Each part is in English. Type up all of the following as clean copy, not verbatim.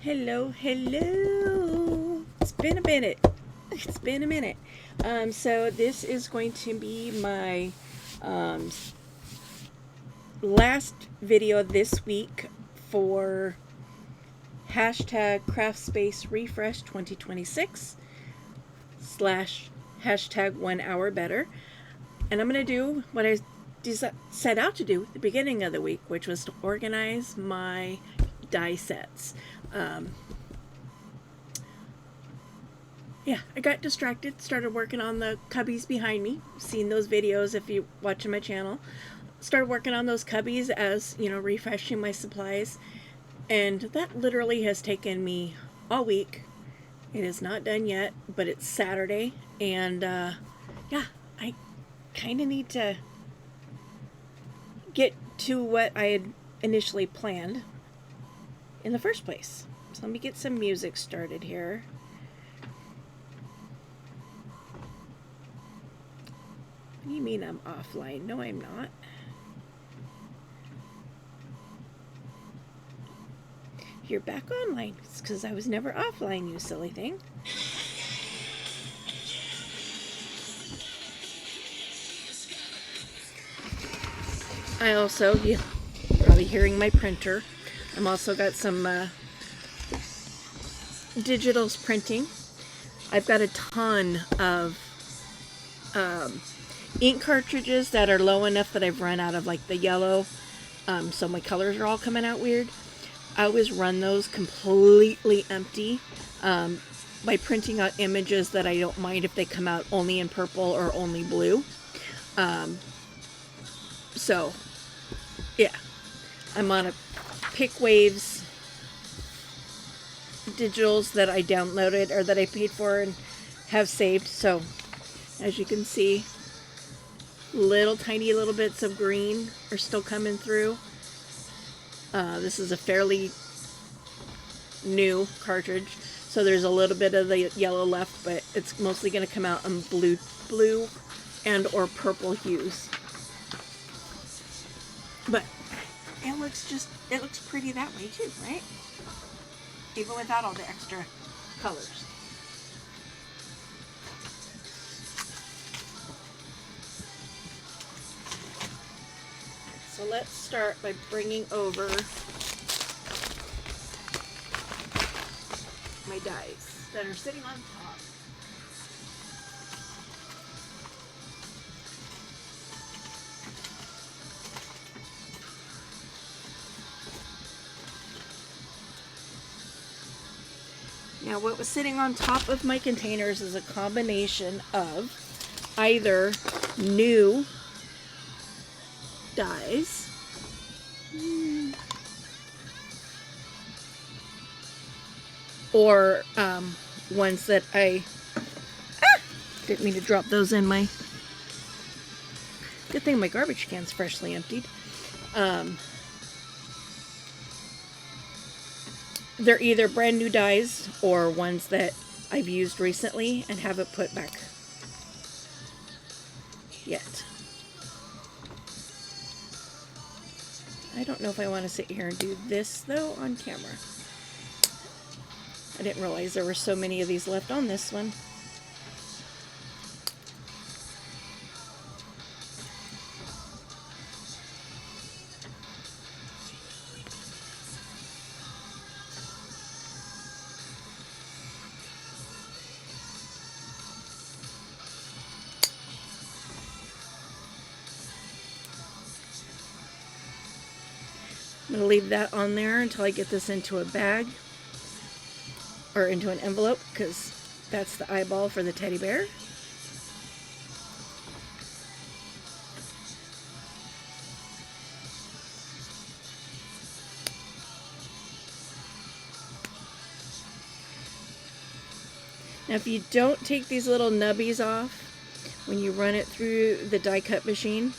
Hello, hello. It's been a minute. It's been a minute. So this is going to be my um, last video this week for hashtag craftspace refresh 2026 slash hashtag 1 hour better. And I'm going to do what I set out to do at the beginning of the week, which was to organize my die sets. Yeah, I got distracted, started working on the cubbies behind me. Seen those videos if you watching my channel. Started working on those cubbies as, refreshing my supplies. And that literally has taken me all week. It is not done yet, but it's Saturday. And yeah, I kind of need to get to what I had initially planned in the first place. So let me get some music started here. What do you mean I'm offline? No, I'm not. You're back online. It's because I was never offline, you silly thing. I also, you're probably hearing my printer. I'm also got some digitals printing. I've got a ton of ink cartridges that are low enough that I've run out of like the yellow, so my colors are all coming out weird. I always run those completely empty by printing out images that I don't mind if they come out only in purple or only blue. So yeah, I'm on a Pick Waves digitals that I downloaded or that I paid for and have saved. So as you can see, little tiny little bits of green are still coming through. This is a fairly new cartridge, so there's a little bit of the yellow left, but it's mostly going to come out in blue and or purple hues. But it looks pretty that way too, right? Even without all the extra colors. So let's start by bringing over my dies that are sitting on top. Now what was sitting on top of my containers is a combination of either new dies or ones that I didn't mean to drop those in my... Good thing my garbage can's freshly emptied. They're either brand new dies or ones that I've used recently and haven't put back yet. I don't know if I want to sit here and do this though on camera. I didn't realize there were so many of these left on this one. I'm going to leave that on there until I get this into a bag or into an envelope, because that's the eyeball for the teddy bear. Now if you don't take these little nubbies off when you run it through the die cut machine,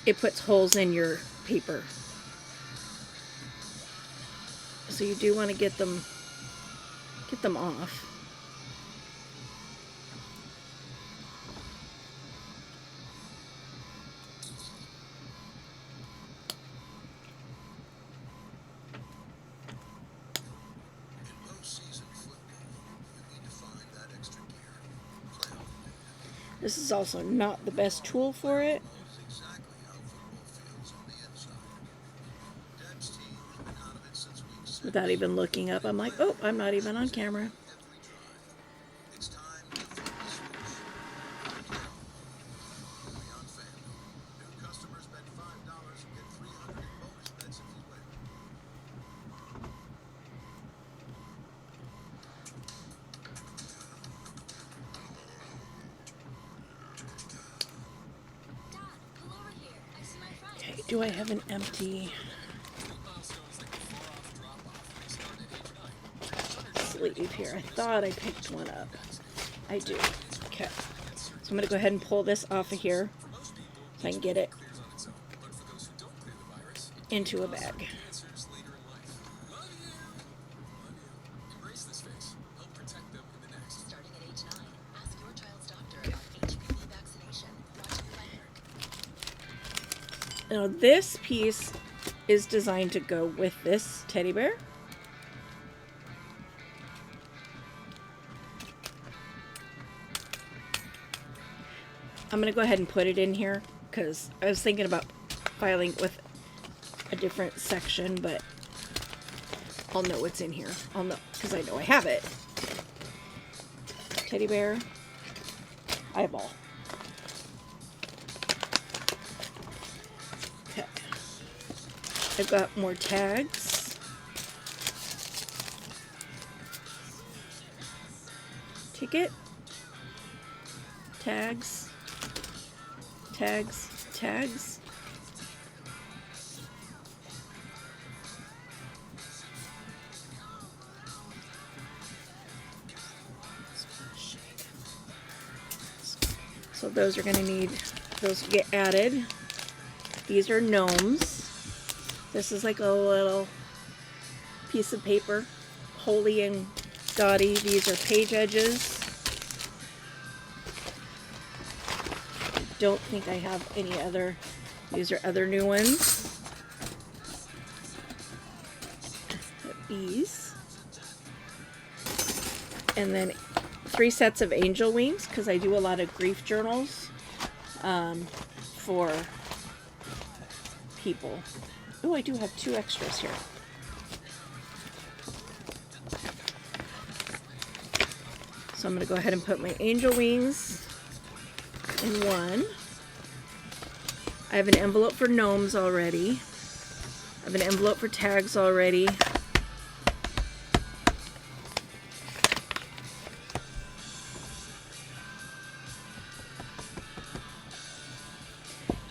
it puts holes in your paper. So you do want to get them off. This is also not the best tool for it. Without even looking up, I'm like, oh, I'm not even on camera. Okay, do I have an empty sleeve here? I thought I picked one up. I do. Okay. So I'm going to go ahead and pull this off of here so I can get it into a bag. Now this piece is designed to go with this teddy bear. I'm going to go ahead and put it in here because I was thinking about filing with a different section, but I'll know what's in here. I'll know because I know I have it. Teddy bear, eyeball. Okay. I've got more tags. Ticket. Tags. Tags. Tags. So those are going to need those to get added. These are gnomes. This is like a little piece of paper, holy and gaudy. These are page edges. I don't think I have any other. These are other new ones. These. And then 3 sets of angel wings because I do a lot of grief journals for people. Oh, I do have 2 extras here. So I'm going to go ahead and put my angel wings in one. I have an envelope for gnomes already. I have an envelope for tags already.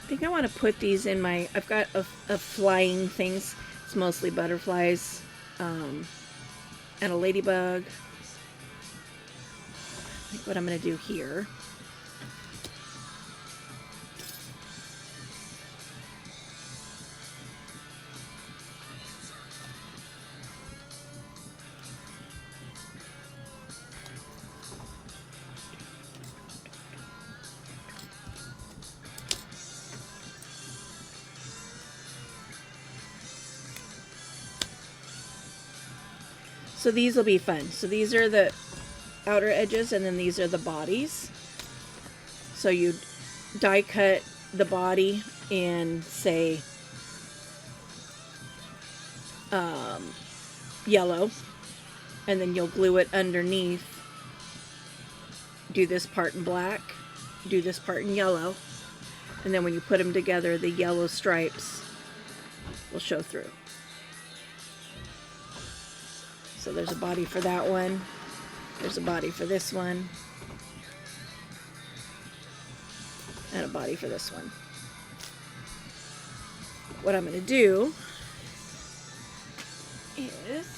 I think I want to put these in my, I've got a flying things. It's mostly butterflies and a ladybug. I think what I'm going to do here. So these will be fun. So these are the outer edges and then these are the bodies. So you die cut the body in, say, yellow, and then you'll glue it underneath. Do this part in black, do this part in yellow, and then when you put them together, the yellow stripes will show through. So there's a body for that one. There's a body for this one. And a body for this one. What I'm going to do is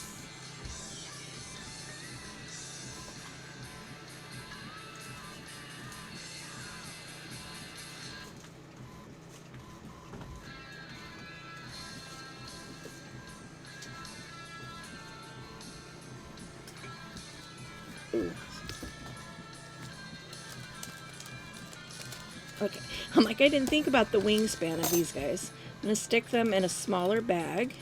okay, I'm like, I didn't think about the wingspan of these guys. I'm going to stick them in a smaller bag.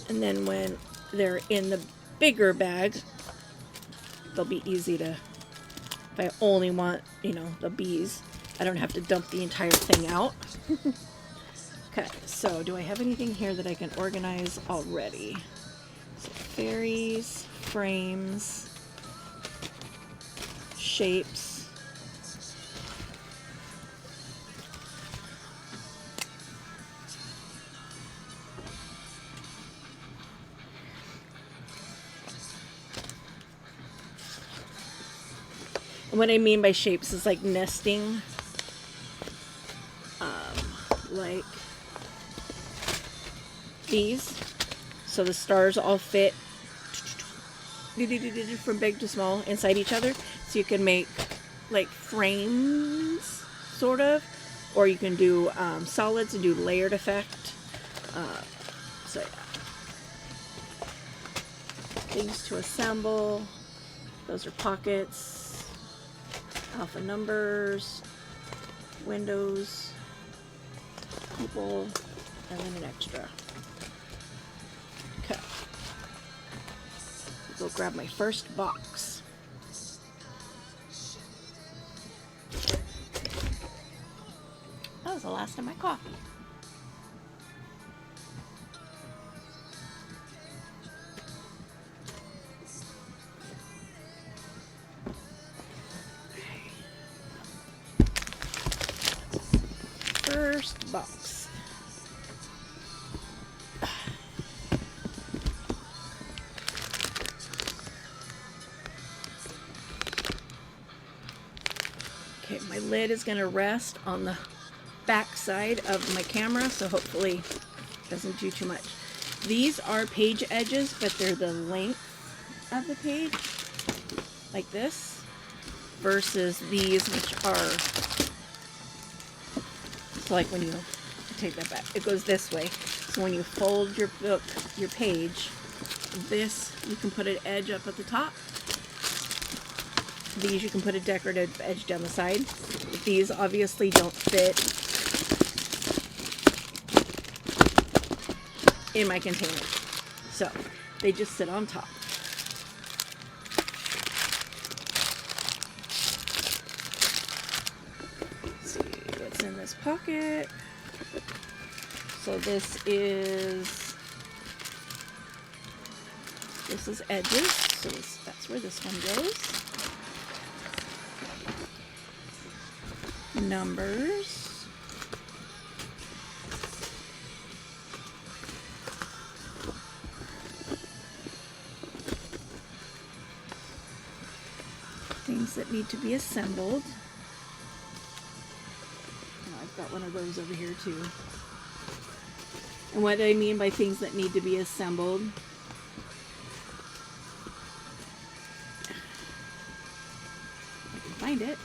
And then when they're in the bigger bag, they'll be easy to, if I only want, you know, the bees, I don't have to dump the entire thing out. Okay, so do I have anything here that I can organize already? So fairies, frames, shapes. And what I mean by shapes is like nesting, like these. So the stars all fit from big to small inside each other. So you can make like frames, sort of, or you can do solids and do layered effect. So yeah. Things to assemble. Those are pockets, alpha numbers, windows, people, and then an extra. Okay. Go grab my first box. That was the last of my coffee. First box. Okay, my lid is going to rest on the back side of my camera, so hopefully it doesn't do too much. These are page edges, but they're the length of the page, like this, versus these, which are, so like when you take that back, it goes this way. So when you fold your book, your page, this, you can put an edge up at the top. These, you can put a decorative edge down the side. These obviously don't fit in my container, so they just sit on top. Let's see what's in this pocket. So this is edges, so that's where this one goes. Numbers. Things that need to be assembled. Oh, I've got one of those over here too. And what I mean by things that need to be assembled, I can find it.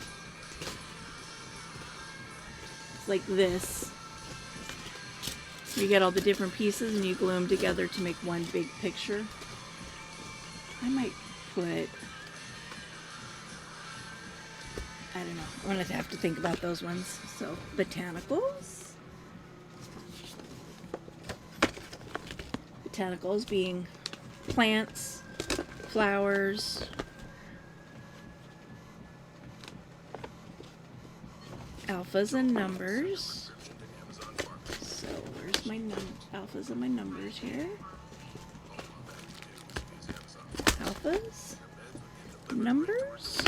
It's like this. You get all the different pieces and you glue them together to make one big picture. I might put, I don't know, I'm going to have to think about those ones. So, botanicals. Botanicals being plants, flowers, alphas and numbers. So where's my alphas and my numbers here? Alphas, numbers.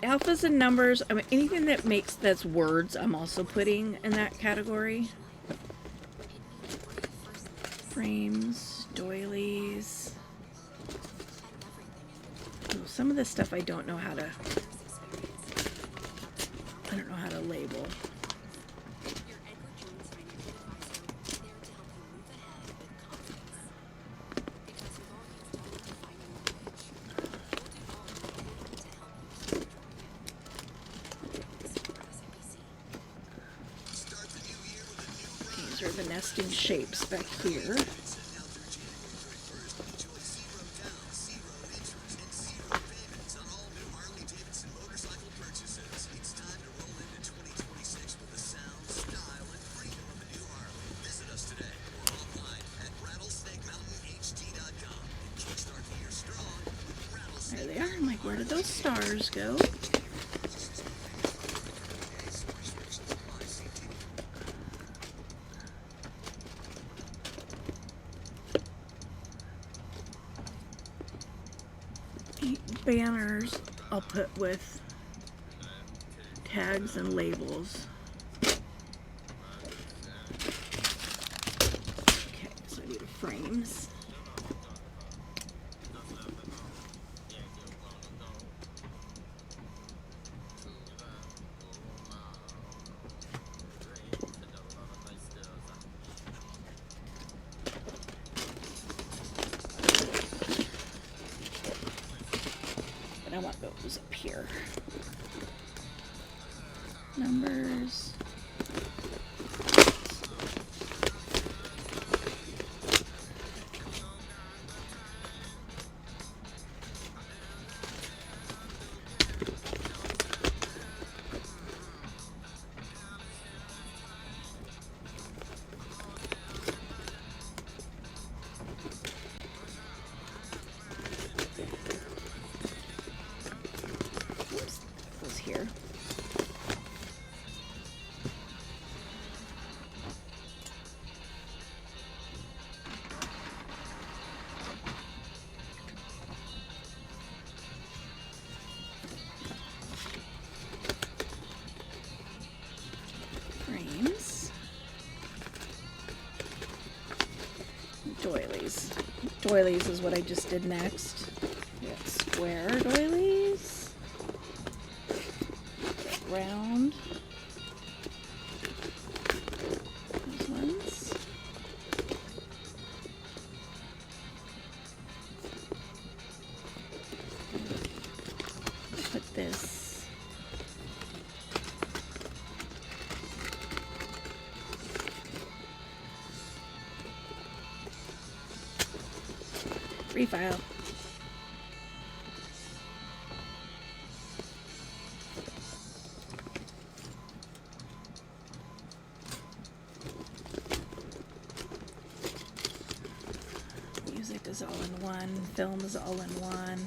Alphas and numbers, I mean, anything that makes, that's words, I'm also putting in that category. Frames, doilies. Ooh, some of this stuff I don't know how to label. These are the nesting shapes back here. Where'd those stars go? Banners I'll put with tags and labels. Okay, so I need frames. I want those up here. Numbers. Here. Frames. Doilies. Doilies is what I just did next. We got square doilies. Round. Those ones. Put this. Refile. Music is all in one, film is all in one.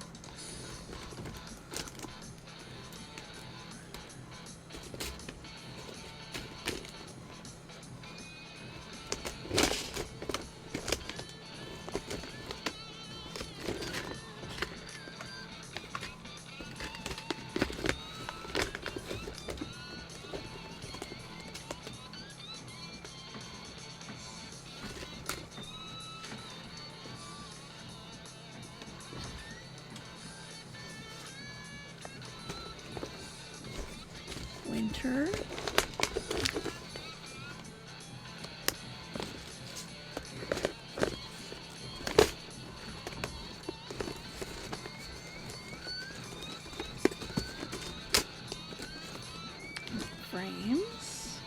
Winter. Frames.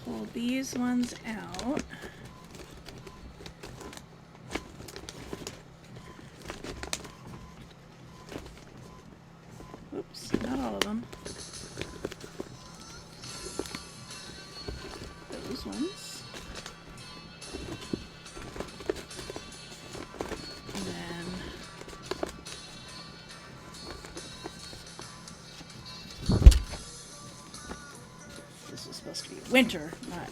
Pull these ones out. Oops, not all of them. Those ones. And then this is supposed to be winter, not.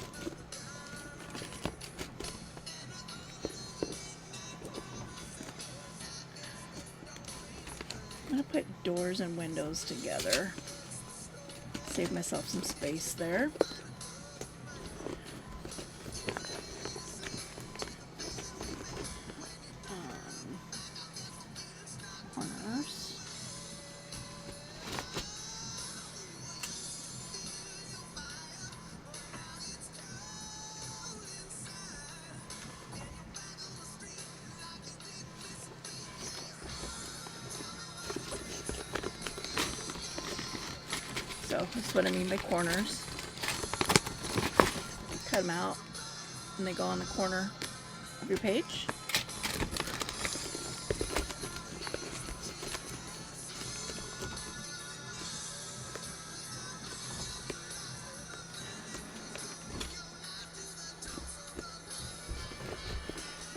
I'm going to put doors and windows together. Save myself some space there. Corners. So that's what I mean by corners. cut them out, and they go on the corner of your page.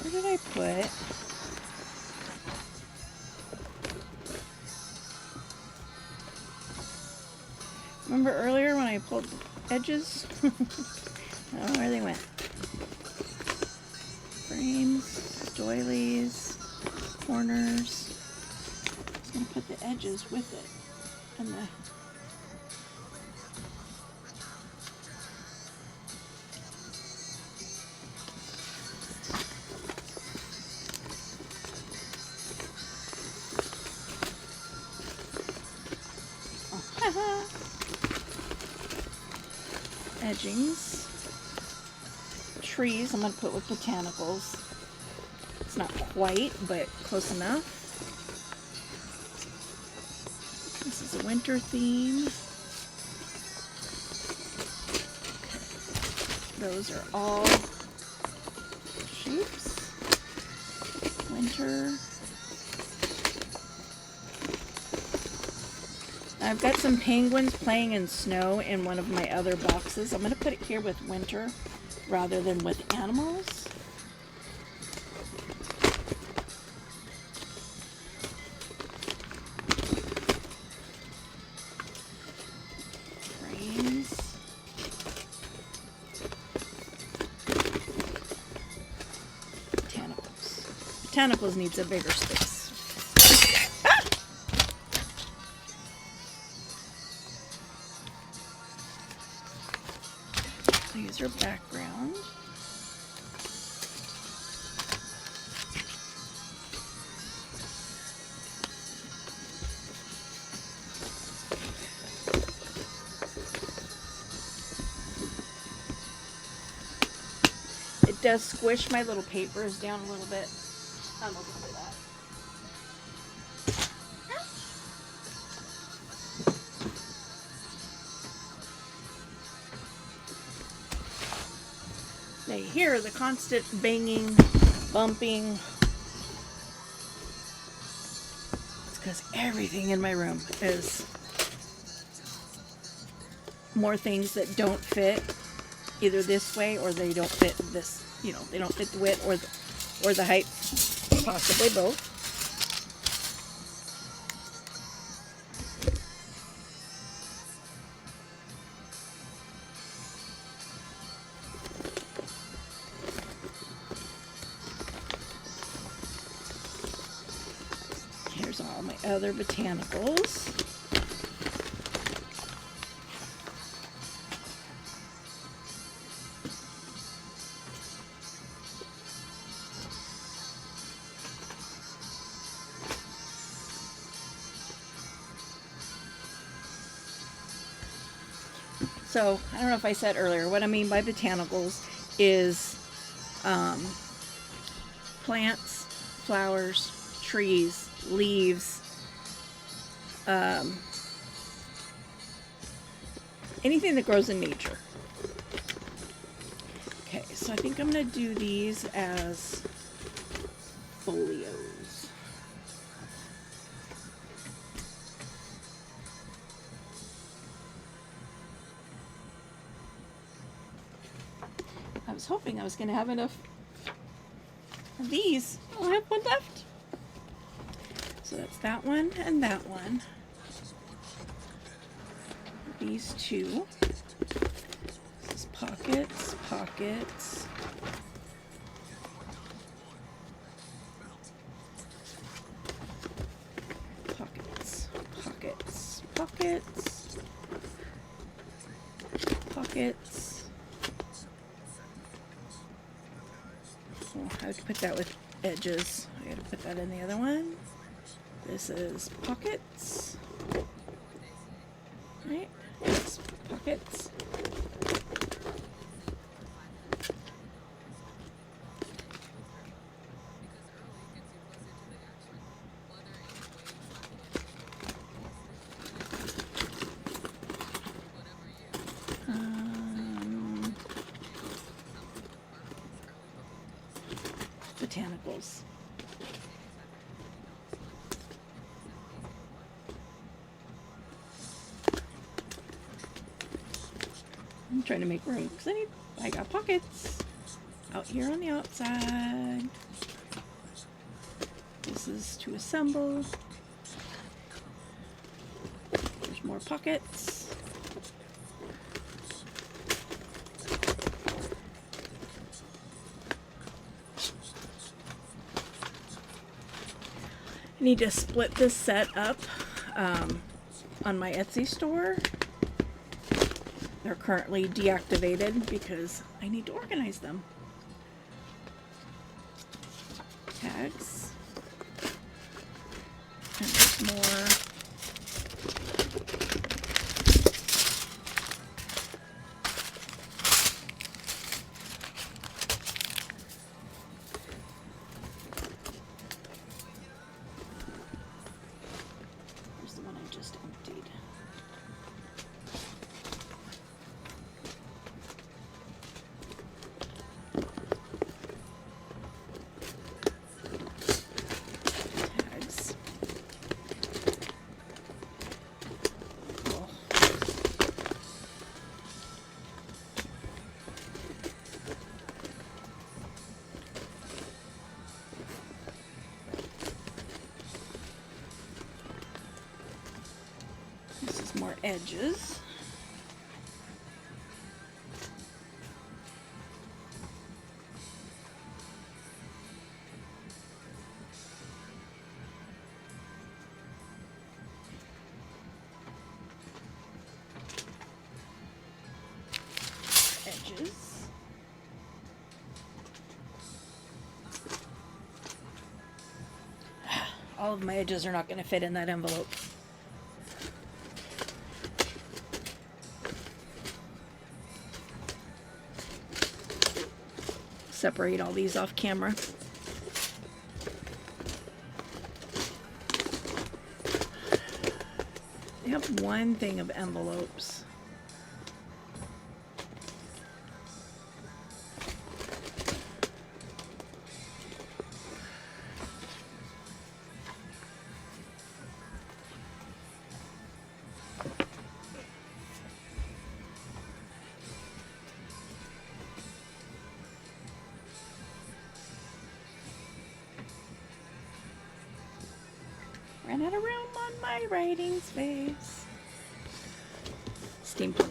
Where did I put? Remember earlier when I pulled the edges? I don't know where they went. Frames, doilies, corners. I'm going to put the edges with it. And the edgings. Trees I'm going to put with botanicals. It's not quite, but close enough. This is a winter theme. Okay. Those are all shapes. Winter. I've got some penguins playing in snow in one of my other boxes. I'm going to put it here with winter rather than with animals. Frames. Botanicals. Botanicals needs a bigger space. These are background. It does squish my little papers down a little bit. I'm looking for that. Now you hear the constant banging, bumping. It's because everything in my room is more things that don't fit either this way or they don't fit this, you know, they don't fit the width or the height, possibly both. Here's all my other botanicals. So, I don't know if I said earlier, what I mean by botanicals is plants, flowers, trees, leaves, anything that grows in nature. Okay, so I think I'm going to do these as folios. I was hoping I was going to have enough of these. I'll have one left. So that's that one and that one. These two. This is pockets, pockets. Pockets, pockets, pockets. Pockets. Oh, I have to put that with edges. I gotta put that in the other one. This is pockets. Right? It's pockets. botanicals. I'm trying to make room because I got pockets out here on the outside. This is to assemble. There's more pockets. I need to split this set up on my Etsy store. They're currently deactivated because I need to organize them. Tags. And there's more. Here's the one I just emptied. More edges. Edges. All of my edges are not going to fit in that envelope. Separate all these off camera. I have one thing of envelopes. Ran out of room on my writing space. Steampunk.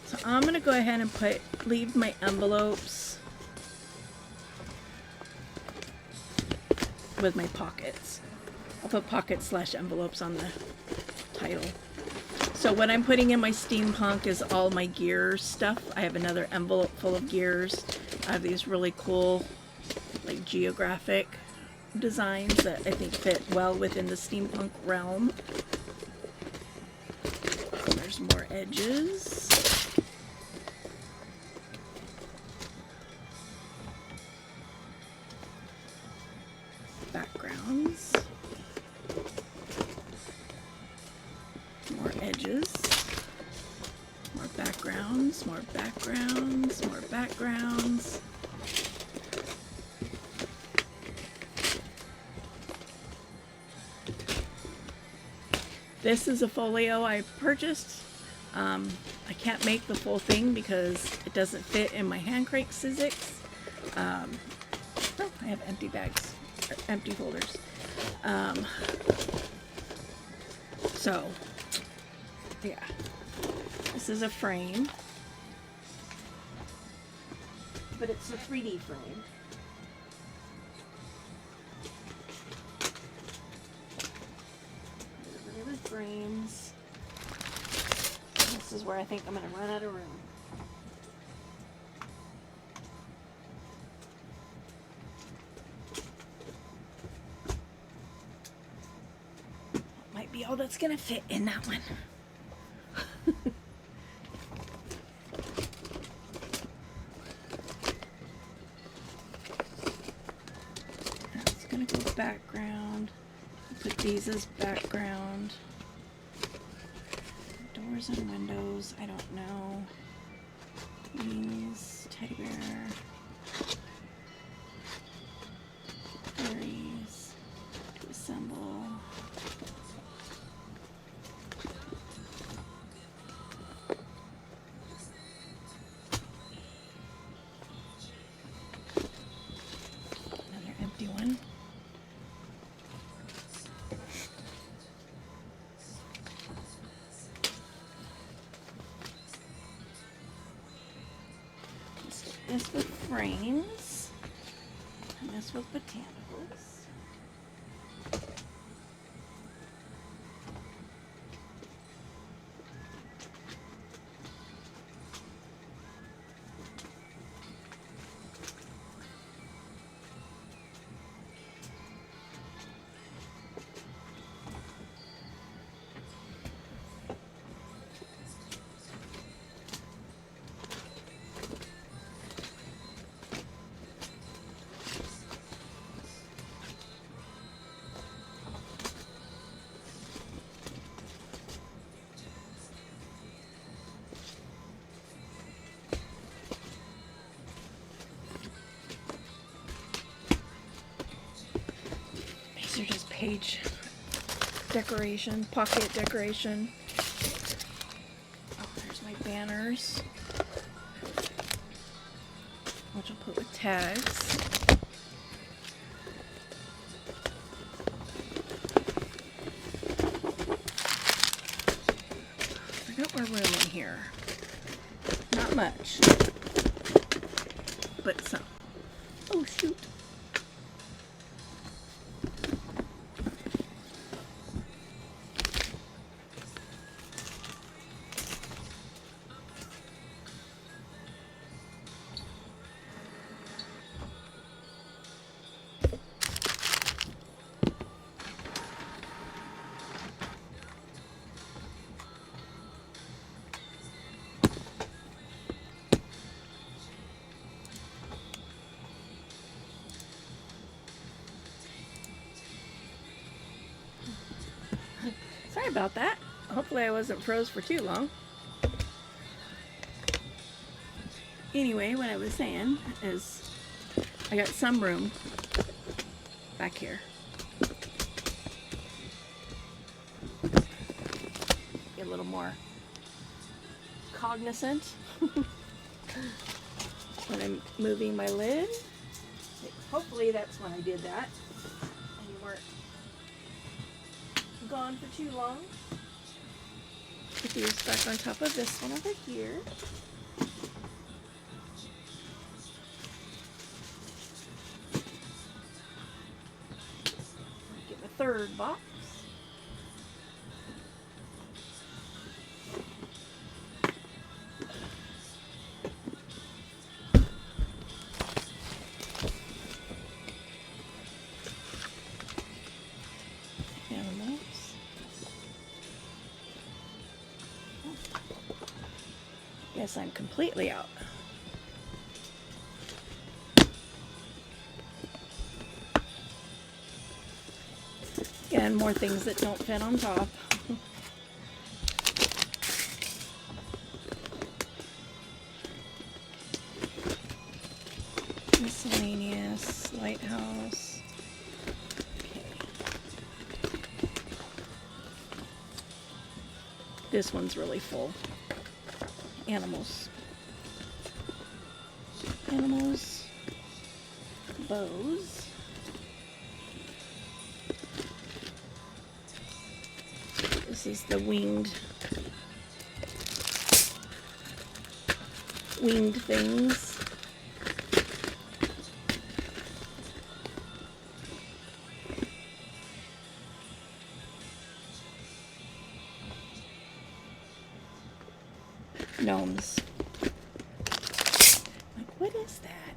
So I'm gonna go ahead and leave my envelopes with my pockets. I'll put pockets / envelopes on the title. So what I'm putting in my steampunk is all my gears stuff. I have another envelope full of gears. I have these really cool, like, geographic designs that I think fit well within the steampunk realm. There's more edges. Backgrounds. More edges. More backgrounds, more backgrounds, more backgrounds. This is a folio I purchased. I can't make the full thing because it doesn't fit in my hand crank scissors. Oh, I have empty bags, or empty folders. So, yeah. This is a frame, but it's a 3D frame. Frames. This is where I think I'm going to run out of room. Might be all that's going to fit in that one. That's going to go background. Put these as background. Doors and windows, I don't know. Wings, teddy bear. mess with frames. I mess with botanicals. These are just page decoration, pocket decoration. Oh, there's my banners, which I'll put with tags. I got more room in here. Not much, but some. Oh, shoot. Sorry about that. Hopefully I wasn't froze for too long. Anyway, what I was saying is I got some room back here. Be a little more cognizant when I'm moving my lid. Hopefully that's when I did that. And you weren't gone for too long. Put these back on top of this one over here. Get my third box. Guess I'm completely out. Again, more things that don't fit on top. Miscellaneous, lighthouse. Okay. This one's really full. Animals, bows, this is the winged things. Gnomes. Like, what is that?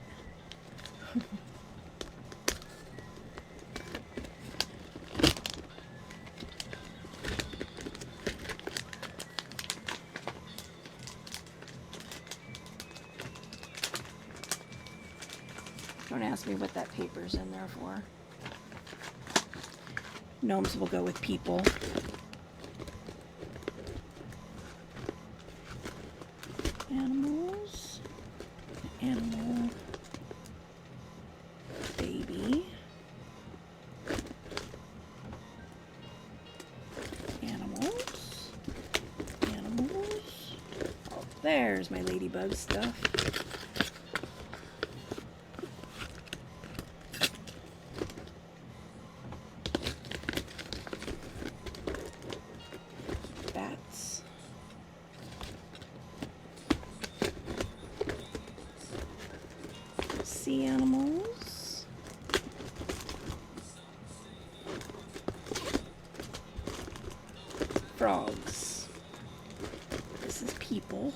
Don't ask me what that paper's in there for. Gnomes will go with people. Animals, animal, baby, animals, oh, there's my ladybug stuff. Bats. frogs. This is people.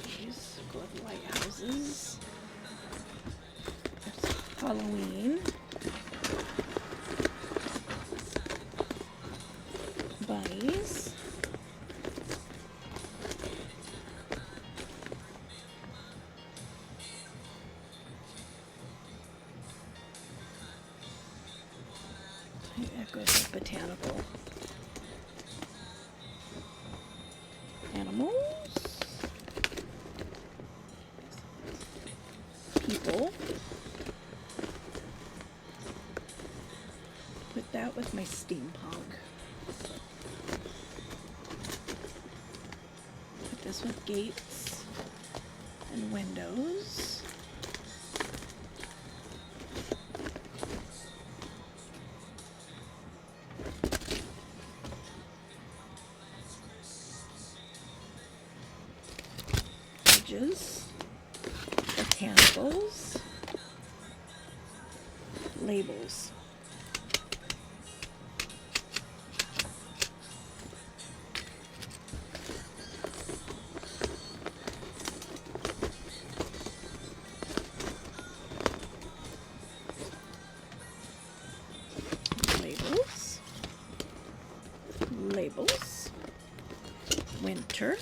These go with lighthouses. There's Halloween. Bunnies. That goes with botanical. Animals. People. Put that with my steampunk. Put this with gates and windows. Edges, botanicals, labels. Labels, winter,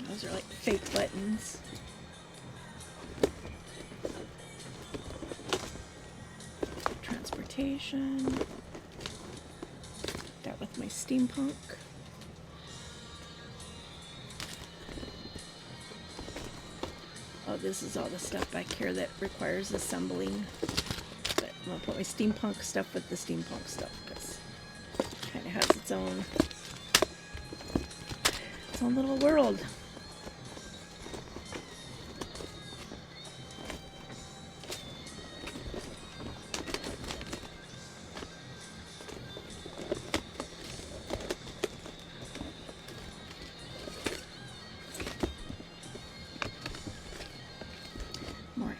those are like fake buttons. Transportation, that with my steampunk. Oh, this is all the stuff back here that requires assembling. But I'm going to put my steampunk stuff with the steampunk stuff because it kind of has its own little world.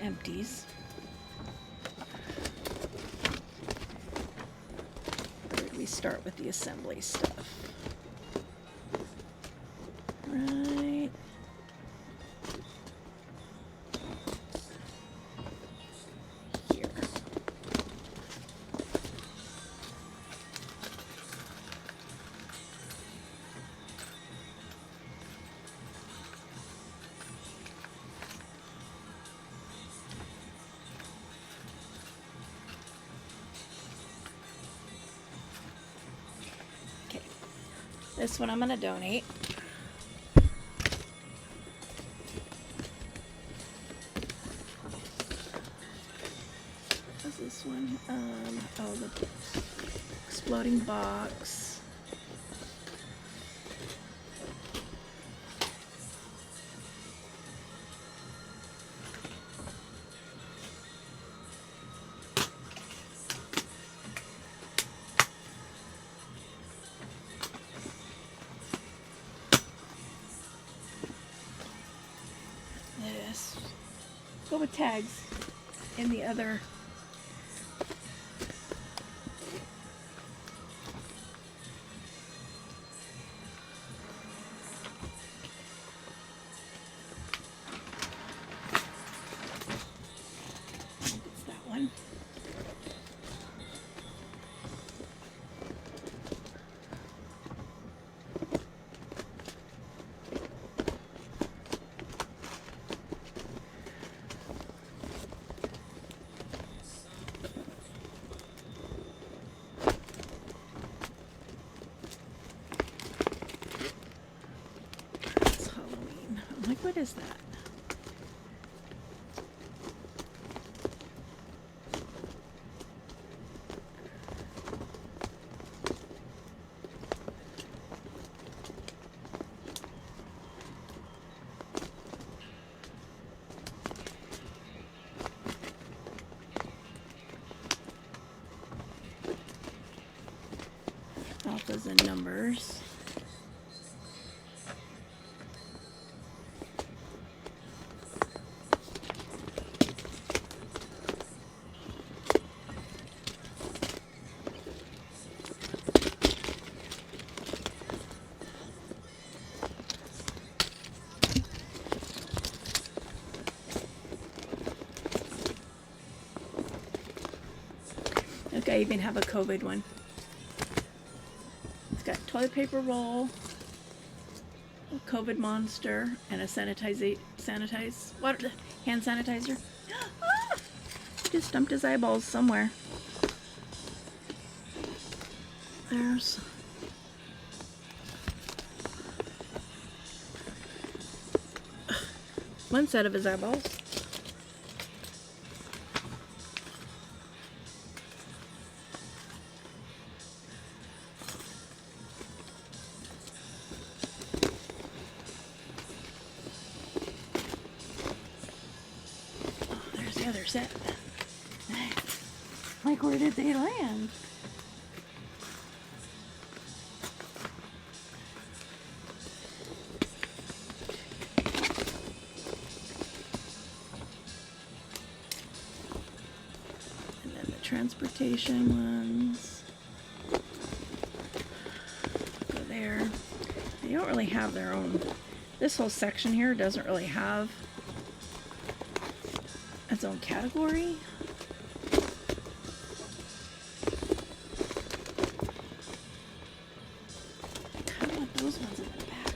Empties. Where did we start with the assembly stuff? Right here. This one I'm going to donate. What's this one? Oh, the exploding box. Go with tags in the other. It's that one. What is that? alphas and numbers. Look, I even have a COVID one. It's got toilet paper roll, a COVID monster, and a hand sanitizer. Ah! Just dumped his eyeballs somewhere. There's one set of his eyeballs. Oh, there's the other set. Like, where did they land? Transportation ones go there. They don't really have their own. This whole section here doesn't really have its own category. I kind of want those ones in the back.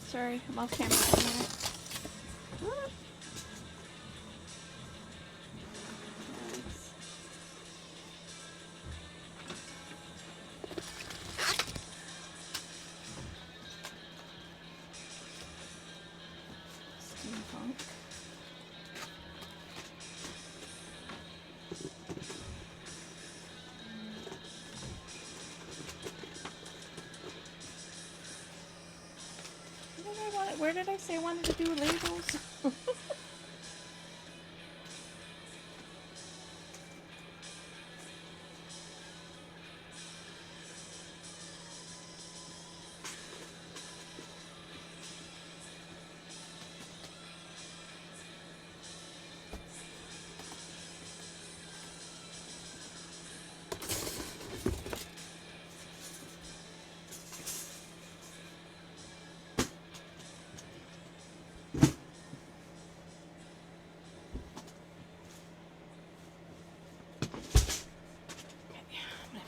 Sorry, I'm off camera for a minute. Steampunk. Where did I say I wanted to do labels?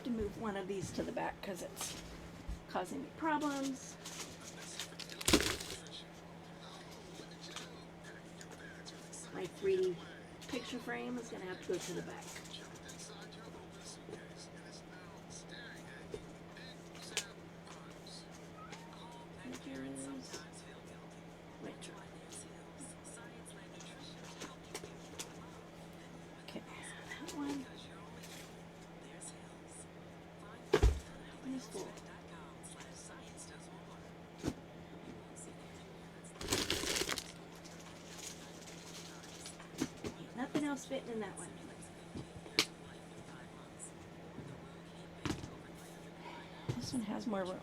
Move one of these to the back because it's causing me problems. My 3D picture frame is going to have to go to the back. Okay, that one. Full. Nothing else fitting in that one. This one has more room.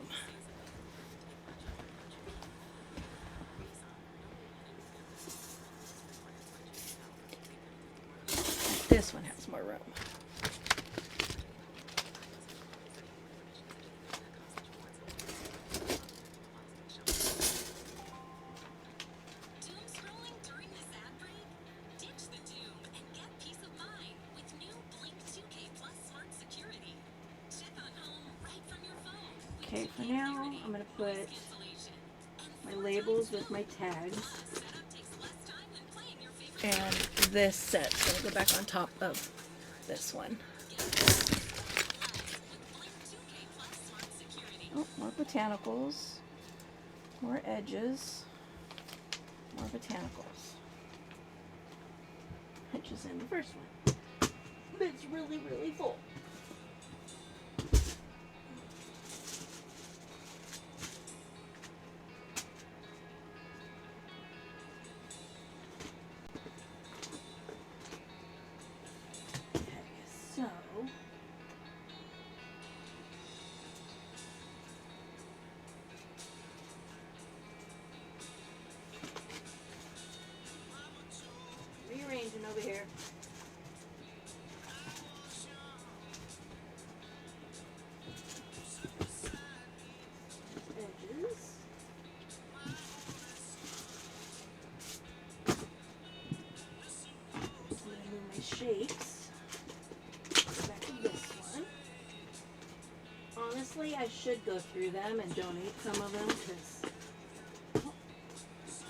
This one has more room. Okay, for now, I'm going to put my labels with my tags. And this set's going to go back on top of this one. Oh, more botanicals, more edges, more botanicals. Edges in the first one. But it's really, really full. So, rearranging over here. Edges. I'm going to move my shapes. Back to this one. Honestly, I should go through them and donate some of them because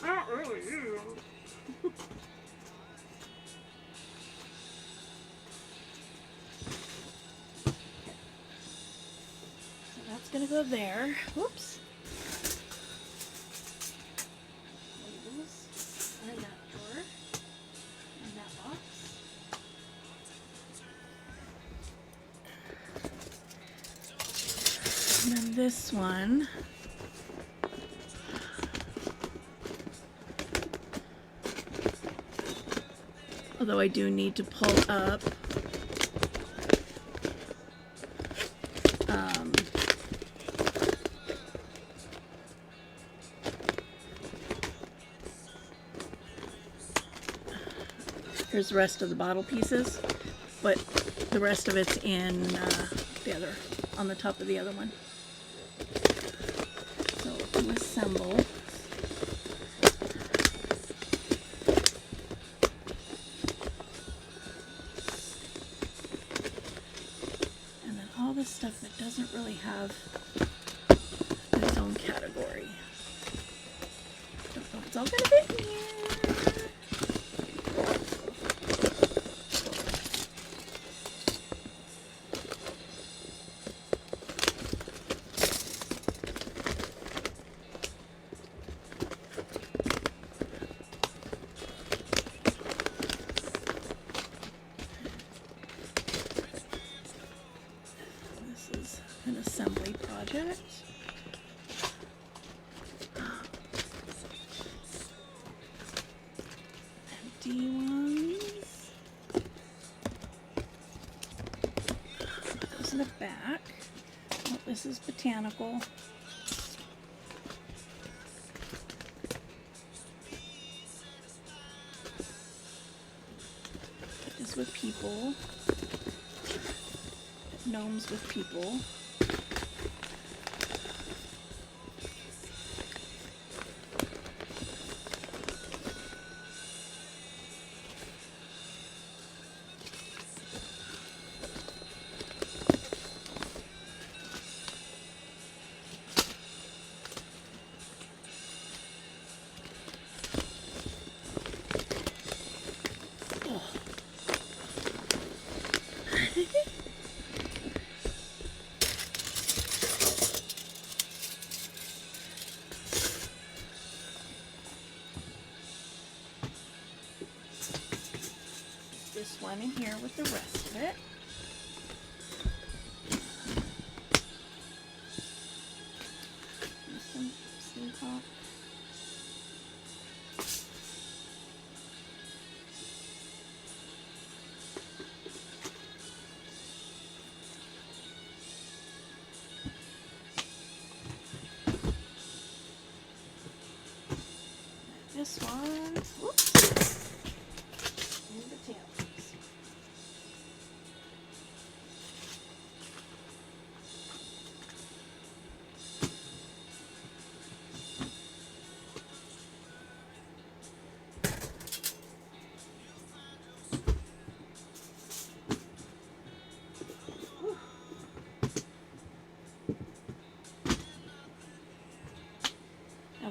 I don't really use them. So that's going to go there. Whoops. Labels are in that drawer. In that box. And then this one, although I do need to pull up here's the rest of the bottle pieces, but the rest of it's in the other, on the top of the other one. So to assemble, and then all this stuff that doesn't really have its own category. Don't know if it's all gonna fit in here. An assembly project. Empty ones. That goes in the back. Oh, this is botanical. Put this with people. Gnomes with people. This one in here with the rest of it. Some steam pop. This one, whoops, and the tampons.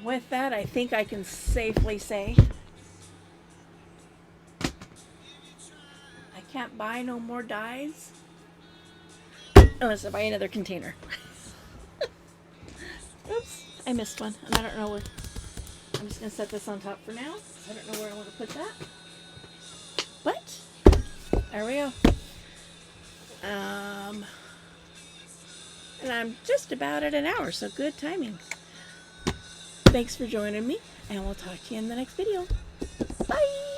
with that, I think I can safely say I can't buy no more dyes unless I buy another container. Oops, I missed one, and I don't know where. I'm just going to set this on top for now, because I don't know where I want to put that. But, there we go. And I'm just about at an hour, so good timing. Thanks for joining me, and we'll talk to you in the next video. Bye!